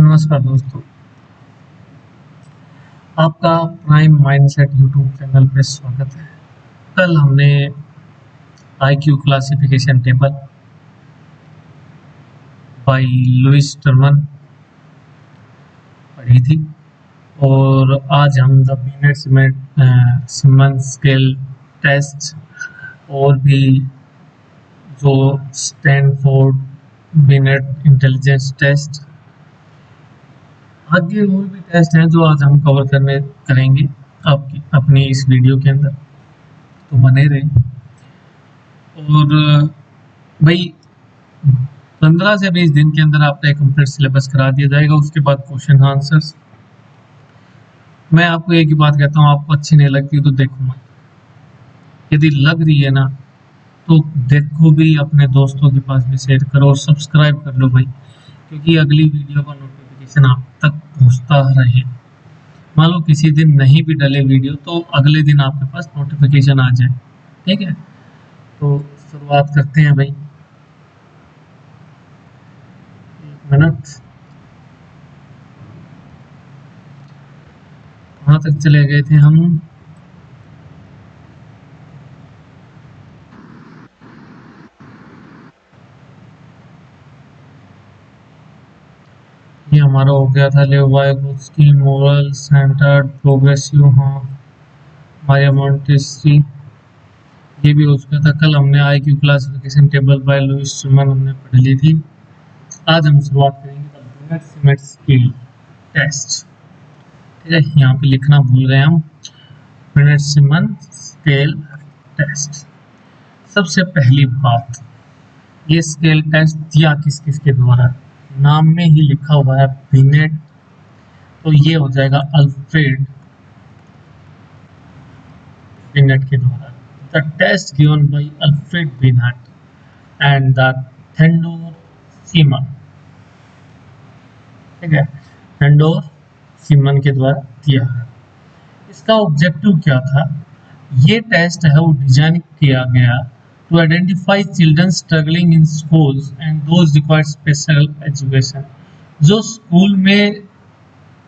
नमस्कार दोस्तों, आपका प्राइम माइंडसेट यूट्यूब चैनल पे स्वागत है। कल हमने IQ classification table by Lewis Terman पढ़ी थी और आज हम the Binet Simon scale test और भी जो स्टैनफोर्ड बिनेट इंटेलिजेंस टेस्ट आगे और भी टेस्ट हैं जो आज हम कवर करेंगे आपकी अपनी इस वीडियो के अंदर, तो बने रहे। और भाई 15 से 20 दिन के अंदर आपका एक कंप्लीट सिलेबस करा दिया जाएगा। उसके बाद क्वेश्चन आंसर्स। मैं आपको एक ही बात कहता हूँ, आपको अच्छी नहीं लगती तो देखो मत, यदि लग रही है ना तो देखो भी, अपने दोस्तों के पास भी शेयर करो और सब्सक्राइब कर लो भाई, क्योंकि अगली वीडियो का नोटिफिकेशन आप तक पहुंचता रहे। मान लो किसी दिन नहीं भी डले वीडियो तो अगले दिन आपके पास नोटिफिकेशन आ जाए, ठीक है। तो शुरुआत करते हैं भाई। 1 मिनट, कहाँ तक चले गए थे हम? ये हमारा हो गया था लेवाइगोत्स्की, मोरल सेंटर्ड प्रोग्रेसिव, हाँ मारिया मोंटेस्री, ये भी हो चुका था। कल हमने IQ classification table by Lewis Terman हमने पढ़ ली थी। आज हम शुरुआत करेंगे the Binet Simon scale test, ठीक है। यहाँ पे लिखना भूल गए हम, बिनेट सिमन स्केल टेस्ट। सबसे पहली बात, ये स्केल टेस्ट दिया किस किस के द्वारा? नाम में ही लिखा हुआ है बिनेट, तो ये हो जाएगा अल्फ्रेड बिनेट के द्वारा। The test given by Alfred Binet and the Theodore Simon, ठीक है, थेंडोर सीमन के द्वारा दिया है। इसका ऑब्जेक्टिव क्या था? ये टेस्ट है वो डिजाइन किया गया to identify children struggling in schools and those require special education, जो स्कूल में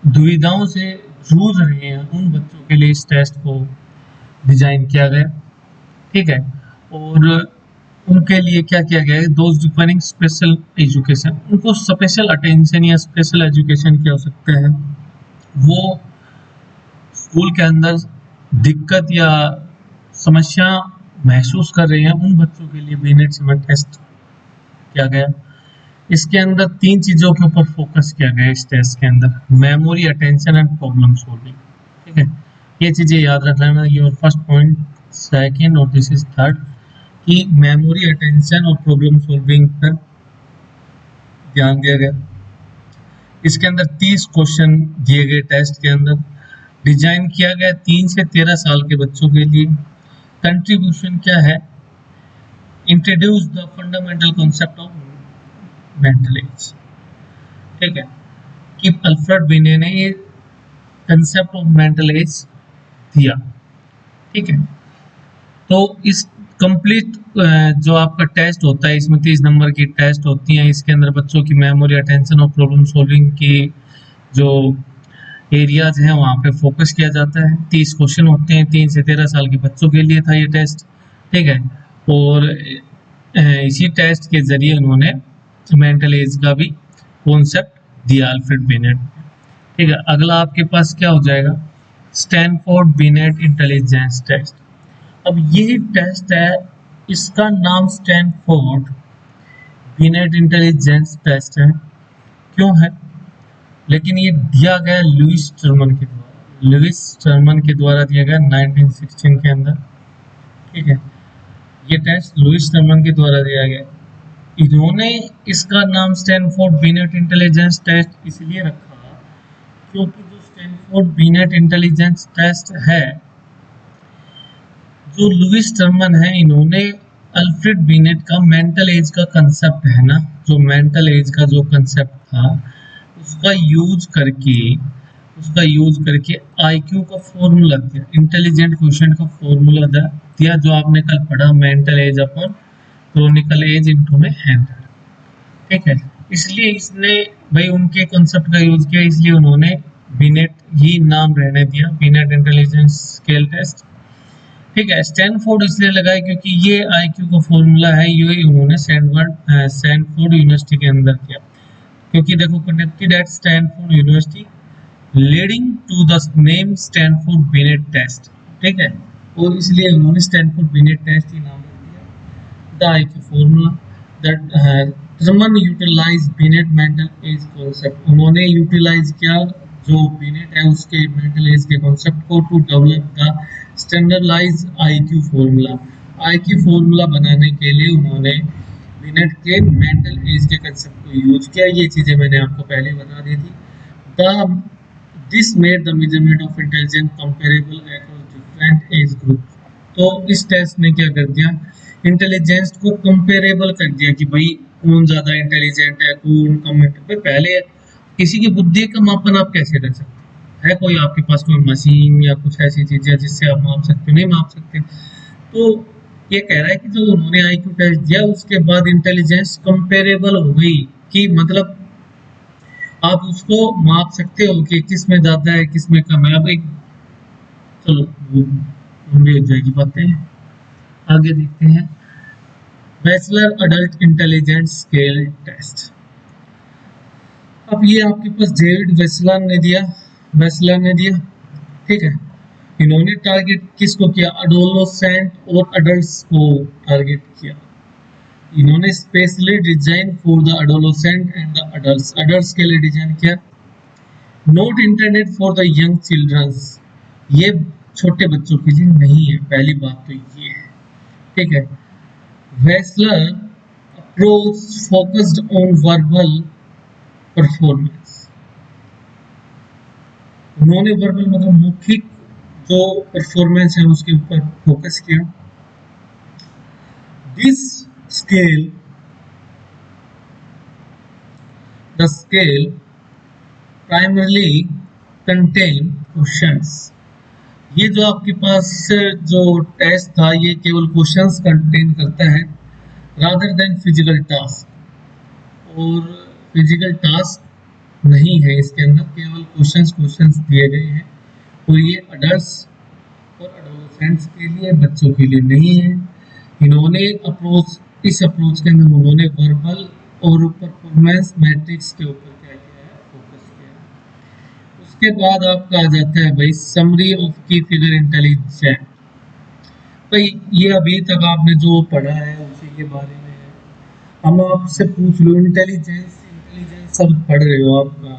दुविधाओं से जूझ रहे हैं उन बच्चों के लिए इस टेस्ट को डिजाइन किया गया, ठीक है। और उनके लिए क्या किया गया है? दोज रिक्वायरिंग स्पेशल एजुकेशन, उनको स्पेशल अटेंशन या स्पेशल एजुकेशन की आवश्यकता है, वो स्कूल के अंदर दिक्कत या समस्या महसूस कर रहे हैं, उन बच्चों के लिए बिनेट सिमन टेस्ट किया गया। इसके अंदर 3 चीजों के ऊपर फोकस किया गया इस टेस्ट के अंदर, memory, attention and problem solving, ठीक है। ये चीजें याद रख लेना, ये और फर्स्ट पॉइंट, सेकंड और दिस इज थर्ड, कि मेमोरी, अटेंशन और प्रॉब्लम सॉल्विंग पर ध्यान दिया गया। इसके अंदर 30 क्वेश्चन दिए गए टेस्ट के अंदर, डिजाइन किया गया 3 से 13 साल के बच्चों के लिए। कंट्रीब्यूशन क्या है? Introduce the fundamental concept of mental as, ठीक है, कि अल्फ्रेड बिनेट ने ये कंसेप्ट ऑफ मेंटल एज दिया, ठीक है। तो इस कंप्लीट जो आपका टेस्ट होता है, इसमें 30 नंबर की टेस्ट होती है। इसके अंदर बच्चों की मेमोरी, अटेंशन और प्रॉब्लम सॉल्विंग की जो एरियाज हैं वहाँ पे फोकस किया जाता है। 30 क्वेश्चन होते हैं, 3 से 13 साल के बच्चों के लिए था ये टेस्ट, ठीक है। और इसी टेस्ट के जरिए उन्होंने मेंटल एज का भी कॉन्सेप्ट दिया अल्फ्रेड बिनेट, ठीक है। अगला आपके पास क्या हो जाएगा? Stanford Binet intelligence test. अब यही टेस्ट है, इसका नाम स्टैनफोर्ड बिनेट इंटेलिजेंस टेस्ट है। क्यों है? लेकिन ये दिया गया लुइस टर्मन के द्वारा, लुइस टर्मन के द्वारा दिया गया 1916 के अंदर, ठीक है। ये टेस्ट लुइस टर्मन के द्वारा दिया गया। इन्होंने इसका नाम स्टैनफोर्ड बिनेट इंटेलिजेंस टेस्ट इसलिए रखा क्योंकि जो स्टैनफोर्ड बिनेट इंटेलिजेंस टेस्ट है, जो लुइस टर्मन है, इन्होंने अल्फ्रेड बिनेट का मेंटल एज का कंसेप्ट है ना, जो मेंटल एज का जो कंसेप्ट था उसका यूज करके आईक्यू का फॉर्मूला दिया, इंटेलिजेंट क्वेश्चन का फॉर्मूला दिया, जो आपने कल पढ़ा, mental age upon chronological age into में 100, ठीक है। इसलिए इसने भाई उनके कॉन्सेप्ट का यूज किया, इसलिए उन्होंने बीनेट ही नाम रहने दिया, बीनेट इंटेलिजेंस स्केल टेस्ट। ठीक है, स्टैनफोर्ड इसलिए लगाया क्योंकि ये आईक्यू का फॉर्मूला है, ये उन्होंने स्टैनफोर्ड यूनिवर्सिटी के अंदर किया। क्योंकि देखो conducted at Stanford university leading to the name Stanford Binet test. ठीक है, और इसलिए उन्होंने स्टैनफोर्ड बिनेट टेस्ट ही नाम रख दिया। The IQ formula that Terman utilize Binet mental age concept, उन्होंने यूटिलाइज किया जो बिनेट है उसके मेंटल एज के कॉन्सेप्ट को to develop the standardize IQ formula. IQ formula बनाने के लिए उन्होंने बिनेट के मेंटल एज के कंसेप्ट को यूज किया। ये चीजें मैंने आपको पहले बता दी थी। The this made the measurement of intelligence comparable across different age group. तो इस टेस्ट ने क्या कर दिया, इंटेलिजेंस को कंपेरेबल कर दिया कि भाई कौन ज्यादा इंटेलिजेंट है, कौन कम। पहले किसी की बुद्धि का मापन आप कैसे कर सकते है, कोई आपके पास कोई मशीन या कुछ ऐसी चीज है जिससे आप माप सकते हो, नहीं माप सकते। तो ये कह रहा है कि जो उन्होंने आईक्यू टेस्ट दिया उसके बाद इंटेलिजेंस कंपेरेबल हो गई, कि मतलब आप उसको माप सकते हो कि किस में ज्यादा है किस में कम है। अब एक चलो वो लंबी हो जाएगी बातें, आगे देखते हैं। Wechsler adult intelligence scale test. अब ये आपके पास डेविड वेसलर ने दिया। ठीक है, इन्होंने टारगेट किसको किया, अडोलोसेंट और अडल्ट्स को टारगेट किया। इन्होंने specially design for the adolescent and the adults, adults के लिए डिजाइन किया। Not internet for the young childrens, ये छोटे बच्चों के लिए नहीं है, पहली बात तो ये है। ठीक है, Wechsler approach focused on verbal performance, उन्होंने वर्बल मतलब मौखिक जो परफॉर्मेंस है उसके ऊपर फोकस किया। This scale the scale primarily contain questions, ये जो आपके पास जो टेस्ट था ये केवल क्वेश्चंस कंटेन करता है रादर देन फिजिकल टास्क, और फिजिकल टास्क नहीं है इसके अंदर, केवल क्वेश्चंस दिए गए हैं। और ये अडल्ट्स और एडोलेसेंट्स के लिए, बच्चों के लिए नहीं है। इन्होंने इस अप्रोच के अंदर उन्होंने वर्बल और परफॉर्मेंस मैट्रिक्स के ऊपर क्या किया है, फोकस किया है। उसके बाद आपका आ जाता है भाई समरी ऑफ की फिगर इंटेलिजेंट। भाई ये अभी तक आपने जो पढ़ा है उसी के बारे में है। हम आपसे पूछ लो इंटेलिजेंस इंटेलिजेंस शब्द पढ़ रहे हो आपका,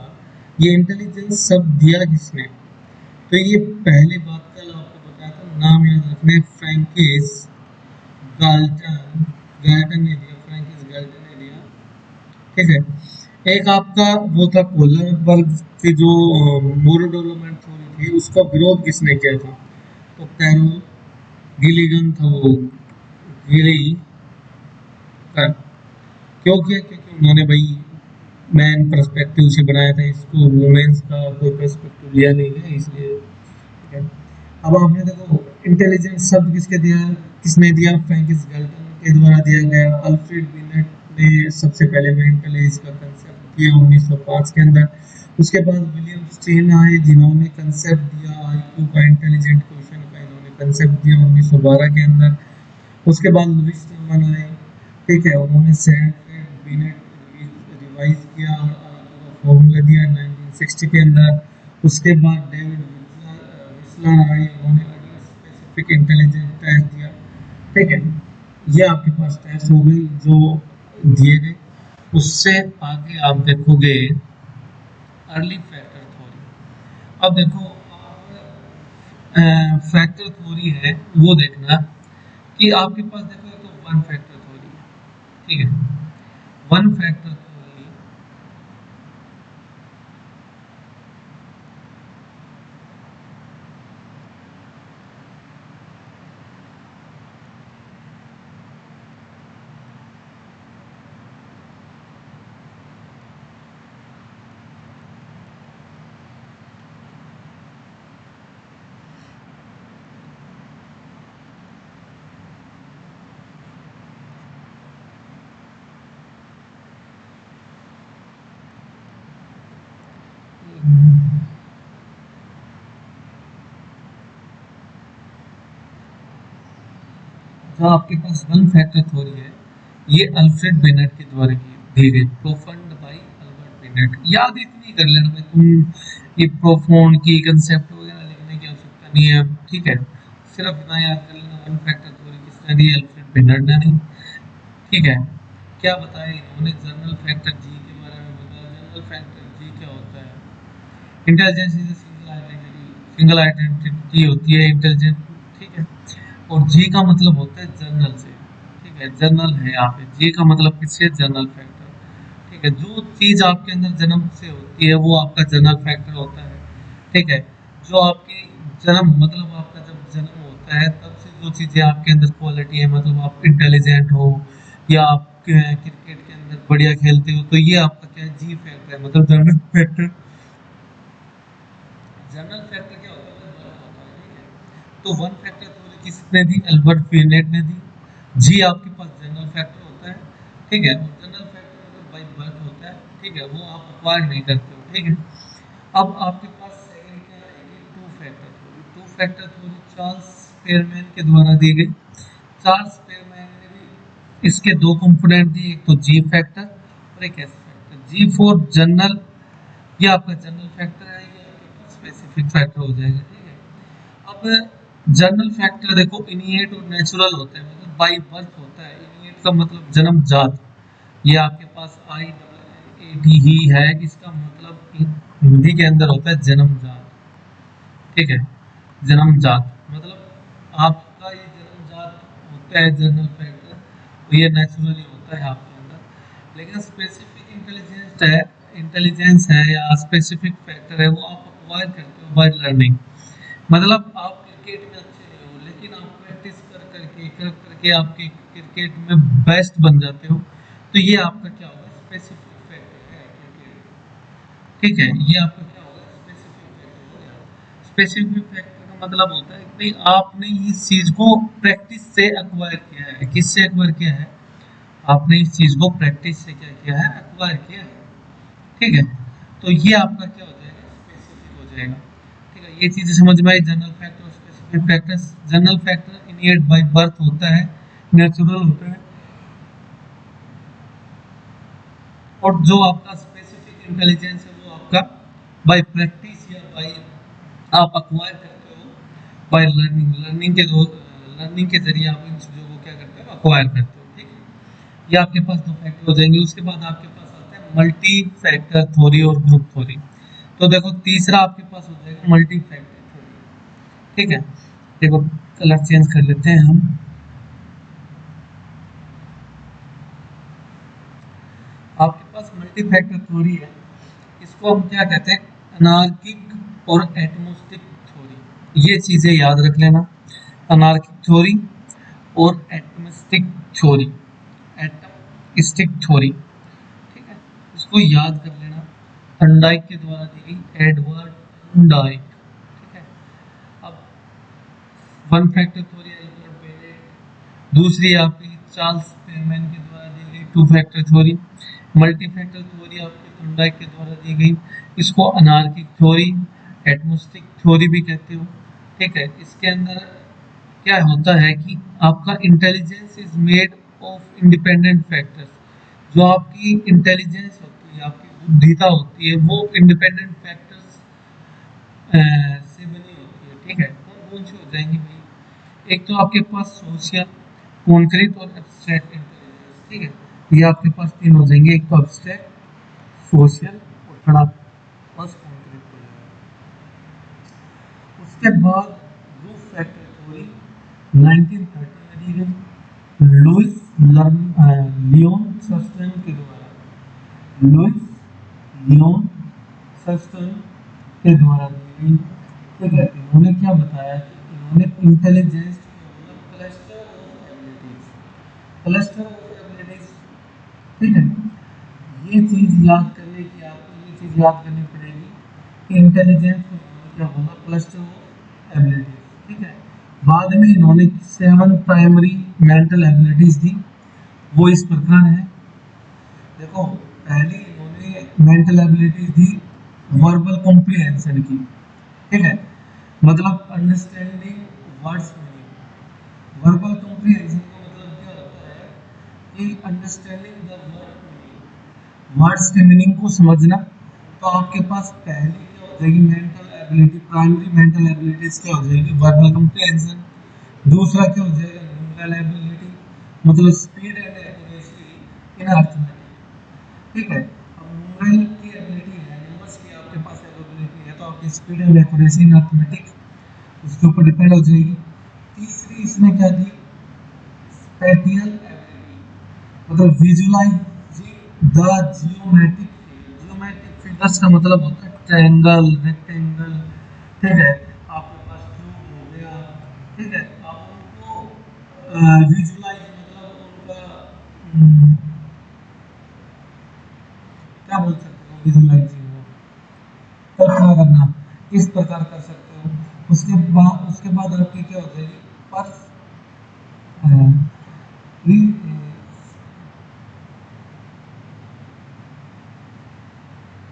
ये इंटेलिजेंस शब्द दिया किसने। तो ये पहली बात कल आपको बताया था, नाम याद रखने, फ्रैंकिस गाल्टन, गाल्टन ने दिया, फ्रैंकिस गाल्टन ने दिया। ठीक है, एक आपका वो था कोलरबर्ग की जो मोरो डेवलपमेंट थ्योरी थी, उसका विरोध किसने किया था, तो कैरोल गिलिगन था वो, गिली कर। क्यों किया, क्योंकि उन्होंने भाई मैन पर्सपेक्टिव से बनाया था इसको, वुमेन्स का कोई पर्सपेक्टिव लिया नहीं है इसलिए। ठीक है, अब आपने देखो इंटेलिजेंस शब्द किसने दिया, फ्रैंकिस गाल्टन के द्वारा दिया गया। अल्फ्रेड बिनेट ने सबसे पहले मेंटल एज का कंसेप्ट दिया 1905 के अंदर। उसके बाद विलियम स्टेन आए जिन्होंने कंसेप्ट दिया आईक्यू का, इंटेलिजेंट क्वेश्चन का इन्होंने कंसेप्ट दिया 1912 के अंदर। उसके बाद लुईस टर्मन आए। ठीक है, उन्होंने सैंडफेल्ड बिनेट रिवाइज किया और फॉर्मूला दिया 1960 के अंदर। उसके बाद डेविड विस्लर आए, उन्होंने स्पेसिफिक इंटेलिजेंस टेस्ट दिया। ठीक है, ये आपके पास टेस्ट हो गई जो दिए गए। उससे आगे आप देखोगे अर्ली फैक्टर थ्योरी। अब देखो फैक्टर थ्योरी है वो देखना कि आपके पास देखो तो वन फैक्टर थ्योरी है। ठीक है, वन फैक्टर थ्योरी जो आपके पास वन फैक्टर थ्योरी है, ये अल्फ्रेड बेनेट के द्वारा दी गई, प्रोफंड बाय अल्बर्ट बेनेट। याद इतनी कर लेना भाई तुम, ये प्रोफोन की कंसेप्ट वगैरह लिखने की आवश्यकता नहीं है, ठीक है। सिर्फ इतना याद कर लेना, वन फैक्टर थ्योरी किसने दी? अल्फ्रेड बेनेट ने दी, ठीक है। क्या बताया इन्होंने? जनरल फैक्टर जी के बारे में बताया। जनरल फैक्टर जी क्या होता है? इंटेलिजेंस इज सिंगल आइडेंटिटी होती है इंटेलिजेंस, ठीक है। और जी का मतलब होता है जनरल से, ठीक है, जनरल है यहाँ पे। जी का मतलब किससे? जनरल फैक्टर, ठीक है। जो चीज आपके अंदर जन्म से होती है वो आपका जनरल फैक्टर होता है, ठीक है। जो आपकी जन्म मतलब आपका जब जन्म होता है तब से जो चीजें आपके अंदर क्वालिटी है, मतलब आप इंटेलिजेंट हो या आप क्रिकेट के अंदर बढ़िया खेलते हो, तो ये आपका क्या है? जी फैक्टर है, मतलब जनरल फैक्टर। जनरल फैक्टर क्या होता है? वन होता है, ठीक है। तो वन फैक्टर थ्योरी किसने दी? अल्बर्ट बिनेट ने दी। जी आपके पास जनरल फैक्टर होता है, ठीक है। और जनरल फैक्टर मतलब बाई बर्थ होता है, ठीक है, वो आप अक्वायर नहीं करते हो, ठीक है। अब आपके पास सेकंड क्या है? Two factor theory. Two factor theory Charles Spearman के द्वारा दी गई। चार्ल्स स्पेरमैन ने भी इसके दो कंपोनेंट दिए, एक तो जी फैक्टर और एक S factor. G for general, ये आपका जनरल फैक्टर है, ये आपके स्पेसिफिक फैक्टर हो जाएगा, ठीक है। अब जनरल फैक्टर देखो इनिएट और नेचुरल होता है, मतलब बाई बर्थ होता है। इनिएट का मतलब जन्मजात, ये आपके पास आई डबल ए टी ही है, इसका मतलब हिंदी के अंदर होता है जन्मजात, ठीक है। जन्मजात मतलब आपका ये जन्मजात होता है जनरल फैक्टर, तो ये नेचुरली होता है आपके अंदर। लेकिन स्पेसिफिक इंटेलिजेंस है या स्पेसिफिक फैक्टर है, वो आप अक्वायर करते हो बाय लर्निंग। मतलब आप क्रिकेट में अच्छे नहीं हो, लेकिन आप प्रैक्टिस कर करके आपके क्रिकेट में बेस्ट बन जाते हो, तो ये आपका क्या होगा? स्पेसिफिक फैक्टर है क्रिकेट, ठीक है। ये आपका क्या होगा? स्पेसिफिक फैक्टर हो गया। स्पेसिफिक फैक्टर का मतलब होता है कि भाई आपने इस चीज को प्रैक्टिस से एक्वायर किया है। किससे एक्वायर किया है? आपने इस चीज को प्रैक्टिस से क्या किया है? एक्वायर किया है, ठीक है। तो ये आपका क्या हो जाएगा? स्पेसिफिक हो जाएगा, ठीक है। ये चीजें समझ में आई, जनरल फैक्टर और specific factors. General factor innate by birth होता है, नेचुरल होता है। और जो आपका स्पेसिफिक इंटेलिजेंस है वो आपका बाय प्रैक्टिस या बाय आप अक्वायर करते हो, बाय लर्निंग। लर्निंग के जरिए आप इन चीज़ों को क्या करते हो? अक्वायर करते हो, ठीक है। ये आपके पास दो फैक्टर हो जाएंगे। उसके बाद आपके पास आता है मल्टी फैक्टर थ्योरी और ग्रुप थ्योरी। तो देखो तीसरा आपके पास हो जाएगा मल्टी फैक्टर थ्योरी, ठीक है। देखो कलर चेंज कर लेते हैं हम। आपके पास मल्टी फैक्टर थ्योरी है, इसको हम क्या कहते हैं? अनार्किक और एटमोस्टिक थ्योरी। ये चीजें याद रख लेना, अनार्किक थ्योरी और एटमिस्टिक थ्योरी, एटमिस्टिक थ्योरी, ठीक है। इसको याद कर लेना। थर्नडाइक के द्वारा दी गई, एडवर्ड थर्नडाइक, ठीक है। अब one factor theory Albert Bennett, दूसरी आपकी चार्ल्स स्पेरमैन के द्वारा दी गई to factor theory. Multi factor theory आपकी थर्नडाइक के द्वारा दी गई, इसको अनार्किक थ्योरी, एटमोस्टिक थ्योरी भी कहते हो, ठीक है। इसके अंदर क्या होता है कि आपका intelligence is made of independent factors. जो आपकी इंटेलिजेंस होती है, आपकी बुद्धिता होती है, वो इंडिपेंडेंट फैक्टर्स से बनी होती है, ठीक है। कौन कौन से हो जाएंगे भाई? एक तो आपके पास सोशल, कॉन्क्रीट और एब्स्ट्रैक्ट इंटेलिजेंस, ठीक है। ये आपके पास तीन हो जाएंगे, एक तो एब्स्ट्रैक्ट, सोशल और थर्ड आपके पास कॉन्क्रीट हो जाएगा। उसके बाद ग्रुप फैक्टर थ्योरी 1930 में दी गई, लुइस लियोन सस्टेन के द्वारा। लुइस लियोन सस्टेन के द्वारा दी गई, ठीक है। इन्होंने क्या बताया कि इन्होंने intelligence cluster of abilities, cluster of abilities, ठीक है। ये चीज याद करने की, आपको ये चीज याद करनी पड़ेगी कि इंटेलिजेंस को इन्होंने क्या बोला? क्लस्टर ऑफ एबिलिटीज, ठीक है। बाद में इन्होंने 7 प्राइमरी मेंटल एबिलिटीज दी, वो इस प्रकार है। देखो पहली इन्होंने मेंटल एबिलिटीज दी वर्बल कॉम्प्रिहेंशन की, ठीक है, मतलब understanding words meaning, verbal comprehension का मतलब क्या होता है कि अंडरस्टैंडिंग द वर्ड्स के मीनिंग को समझना। तो आपके पास पहली क्या हो जाएगी mental ability, primary mental abilities क्या हो जाएगी वर्बल कॉम्प्रिहेंशन। दूसरा क्या हो जाएगा न्यूमेरिकल एबिलिटी, मतलब speed and accuracy in arithmetic. ठीक है, अब न्यूमेरिकल की एबिलिटी है, नंबर्स की आपके पास एबिलिटी है, तो आपकी speed and accuracy in arithmetic उसके ऊपर डिपेंड हो जाएगी। तीसरी इसमें क्या थी स्पेटियल एबिलिटी, मतलब visualising the geometric, geometric figures का मतलब होता है ट्रायंगल, रेक्टेंगल। ठीक है, आपके पास क्यूब हो गया। ठीक है, आप उनको विजुअलाइज मतलब उनका क्या बोल सकते हो विजुअलाइजिंग कल्पना करना किस प्रकार कर सकते हो। उसके बाद आपकी क्या हो जाएगी पर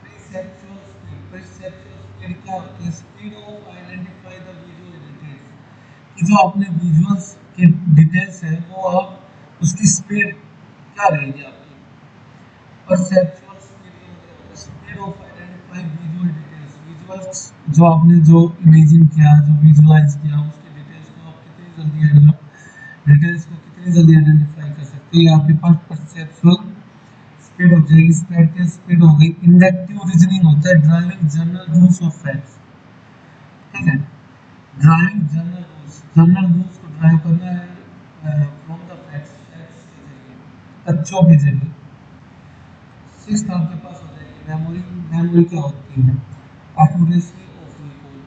perceptual speed, perceptual speed क्या होती है speed of identify the visual details, कि जो अपने विजुअल्स के डिटेल्स है वो आप उसकी स्पीड क्या रहेगी आपकी। Perceptual speed, speed of identify visual details, visuals जो आपने जो इमेजिन किया जो विजुअलाइज किया उसके डिटेल्स को आप कितनी जल्दी डिटेल्स को कितनी जल्दी आइडेंटिफाई कर सकते हो, ये आपके पास परसेप्चुअल स्पीड हो जाएगी। स्पेटियल स्पीड हो गई। इंडक्टिव रीजनिंग होता है driving general rules of facts. ठीक है, ड्राइविंग जनरल रूल्स को ड्राइव करना है फ्रॉम द फैक्ट्स, फैक्ट्स के जरिए, तथ्यों के जरिए। सिक्स्थ आपके पास हो जाएगी मेमोरी। मेमोरी क्या होती है एक्यूरेसी ऑफ रिकॉल,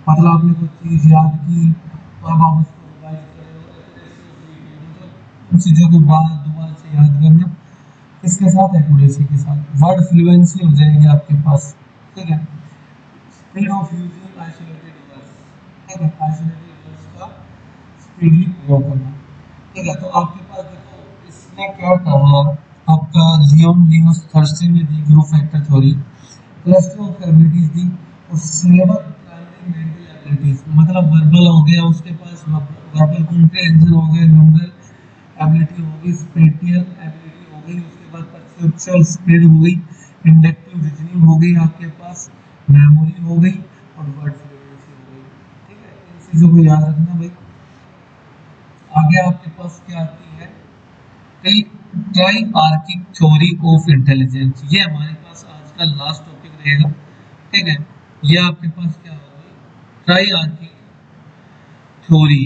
मतलब आपने कोई चीज़ याद की तो अब आप उसको रिवाइज कर रहे हो। एक्यूरेसी ऑफ रिकॉल मतलब उन चीज़ों को बार दोबारा से याद करना, इसके साथ एक्यूरेसी के साथ वर्ड फ्लुएंसी हो जाएगी आपके पास। ठीक है, speed of using isolated words. ठीक है, आइसोलेटेड वर्ड्स का स्पीडली प्रयोग करना। ठीक है, तो आपके पास देखो इसने क्या कहा आपका लियोन लियोस थर्स्टन ने दी group factor theory, cluster of abilities दी और 7 प्राइमरी मेंटल एबिलिटीज, मतलब वर्बल हो गया उसके पास, वर्बल कॉम्प्रिहेंशन हो गया, न्यूमेरिकल एबिलिटी हो गई, स्पेटियल एबिलिटी हो गई, उसके बाद परसेप्चुअल स्पीड हो गई, इंडक्टिव रीजनिंग हो गई आपके पास, मेमोरी हो गई और वर्ड फ्लुएंसी हो गई। ठीक है, इन चीज़ों को याद रखना भाई। आगे आपके पास क्या आती है try archaic theory of intelligence, ये हमारे पास आज का लास्ट टॉपिक रहेगा। ठीक है, ये आपके पास क्या होगी try archaic theory,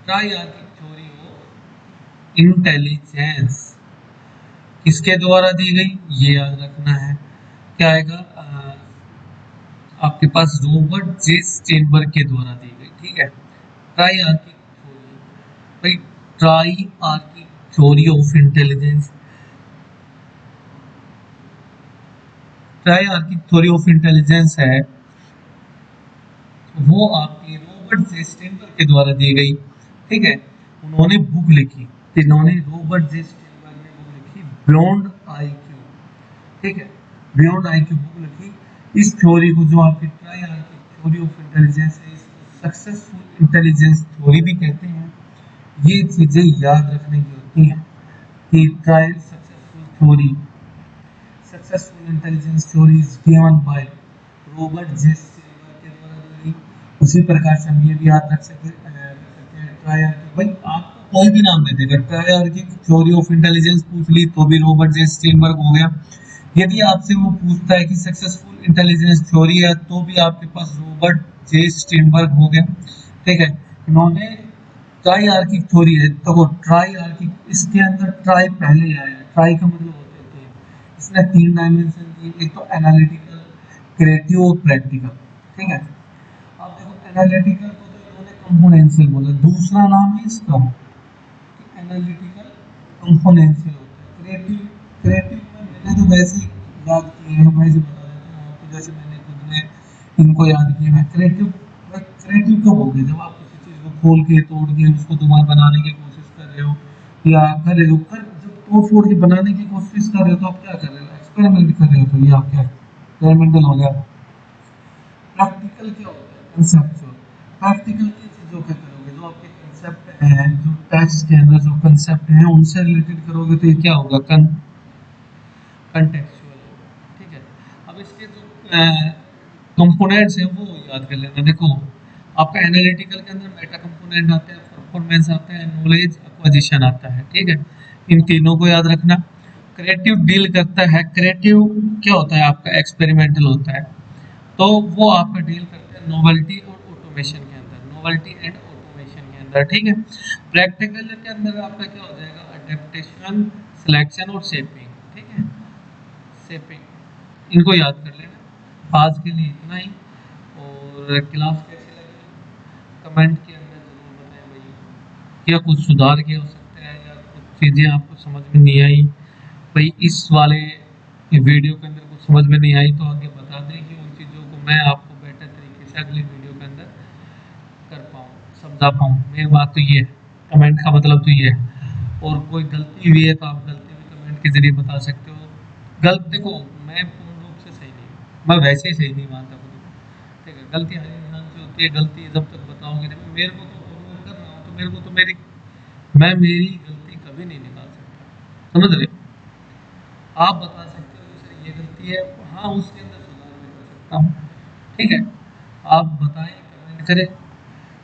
try archaic theory of intelligence किसके द्वारा दी गई ये याद रखना है। क्या आएगा आपके पास रॉबर्ट जे चेम्बर के द्वारा दी गई। ठीक है, ट्राई आर्किक थ्योरी भाई, try archaic theory of intelligence, try archaic theory of intelligence है वो आपके रॉबर्ट जे स्टेनबर्ग के द्वारा दी गई। ठीक है, उन्होंने बुक लिखी, इन्होंने रॉबर्ट जे स्टेनबर्ग ने बुक लिखी बियॉन्ड आईक्यू। ठीक है, बियॉन्ड आईक्यू बुक लिखी। इस थ्योरी को जो आपकी try archaic theory of intelligence है इसको सक्सेसफुल इंटेलिजेंस थ्योरी भी कहते हैं। ये चीजें याद रखने की होती हैं कि try successful theory, successful intelligence theory is given by Robert J Sternberg के द्वारा दी गई। उसी प्रकार से हम ये भी याद रख सकते हैं ट्रायआर्किक, भाई आपको कोई भी नाम दे देगा, ट्रायआर्किक थ्योरी ऑफ इंटेलिजेंस पूछ ली तो भी रॉबर्ट जे स्टेनबर्ग हो गया। यदि आपसे वो पूछता है कि सक्सेसफुल इंटेलिजेंस थ्योरी है तो भी आपके पास रॉबर्ट जे स्टेनबर्ग हो गया। ठीक है, इन्होंने ट्राई आर्किक थ्योरी है तो ट्राई आर्किक, इसके अंदर ट्राई पहले आया है, ट्राई का मतलब होता है तो इसने 3 डायमेंशन दिए, एक तो एनालिटिकल, क्रिएटिव और प्रैक्टिकल। ठीक है, अब देखो एनालिटिकल को तो इन्होंने कंपोनेंशियल बोला, दूसरा नाम है इसका एनालिटिकल कंपोनेंशियल होता है। क्रिएटिव, क्रिएटिव में मैंने तो वैसे ही याद किए हैं, वैसे बता देता हूँ आपको जैसे मैंने खुद ने इनको याद किया है। क्रिएटिव, क्रिएटिव कब हो गया जब आप किसी चीज़ को खोल के तोड़ के उसको दोबारा बनाने की कोशिश कर रहे हो या कर रहे हो, कर जब तोड़ फोड़ के बनाने की कोशिश कर रहे हो तो आप क्या कर रहे हो एक्सपेरिमेंट कर रहे हो, तो ये आप क्या एक्सपेरिमेंटल हो गया। प्रैक्टिकल क्या होता है कंसेप्चुअल, प्रैक्टिकल की चीज़ों क्या करोगे जो जो आपके कंसेप्ट हैं, जो टेक्स्ट के अंदर जो कंसेप्ट हैं उनसे रिलेटेड करोगे तो ये क्या होगा, कंटेक्चुअल होगा। ठीक है, अब इसके जो कंपोनेंट्स हैं वो याद कर लेना। देखो आपका एनालिटिकल के अंदर मेटा कंपोनेंट आता है, परफॉर्मेंस आता है, नॉलेज एक्विजिशन आता है। ठीक है, इन तीनों को याद रखना। क्रिएटिव डील करता है, क्रिएटिव क्या होता है आपका, एक्सपेरिमेंटल होता है, तो वो आपका डील करता है नोवेल्टी और ऑटोमेशन के अंदर, नोवेल्टी एंड ऑटोमेशन के अंदर। ठीक है, प्रैक्टिकल के अंदर आपका क्या हो जाएगा, अडेप्टेशन, सिलेक्शन और शेपिंग। ठीक है, शेपिंग, इनको याद कर लेना। आज के लिए इतना ही, और क्लास कैसी लगी कमेंट के अंदर जरूर बताएं भाई, क्या कुछ सुधार किया हो सकता है या कुछ चीज़ें आपको समझ में नहीं आई भाई, इस वाले वीडियो के अंदर कुछ समझ में नहीं आई तो आगे बता दें कि उन चीज़ों को मैं आपको बेटर तरीके से अगले वीडियो के अंदर कर पाऊँ, समझा पाऊँ। मेन बात तो ये है, कमेंट का मतलब तो ये है। और कोई गलती हुई है तो आप गलती भी कमेंट के जरिए बता सकते हो। गलत देखो, मैं पूर्ण रूप से सही नहीं हूँ, मैं वैसे ही सही नहीं मानता खुद को। ठीक है, गलती हर इंसान से होती है, गलती जब तक बताओगे नहीं, मेरे को तो प्रमोट कर रहा हूँ तो मेरे को तो मैं मेरी गलती कभी नहीं निकाल सकता, समझ रहे हो। आप बता सकते हो कि सर ये गलती है, हाँ उसके अंदर सुधार मैं कर सकता हूँ। ठीक है, आप बताएं, कमेंट करें,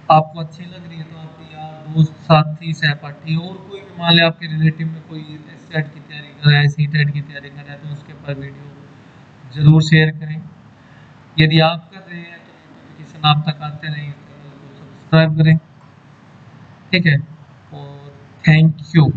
आपको अच्छी लग रही है तो आपके यार दोस्त, साथी, सहपाठी और कोई भी मान ले आपके रिलेटिव में कोई सेट की तैयारी कर रहा है, सी टेट की तैयारी कर रहा है, तो उसके ऊपर वीडियो जरूर शेयर करें। यदि आप कर रहे हैं तो नोटिफिकेशन आप तक आते रहें, चैनल को सब्सक्राइब करें। ठीक है, और थैंक यू।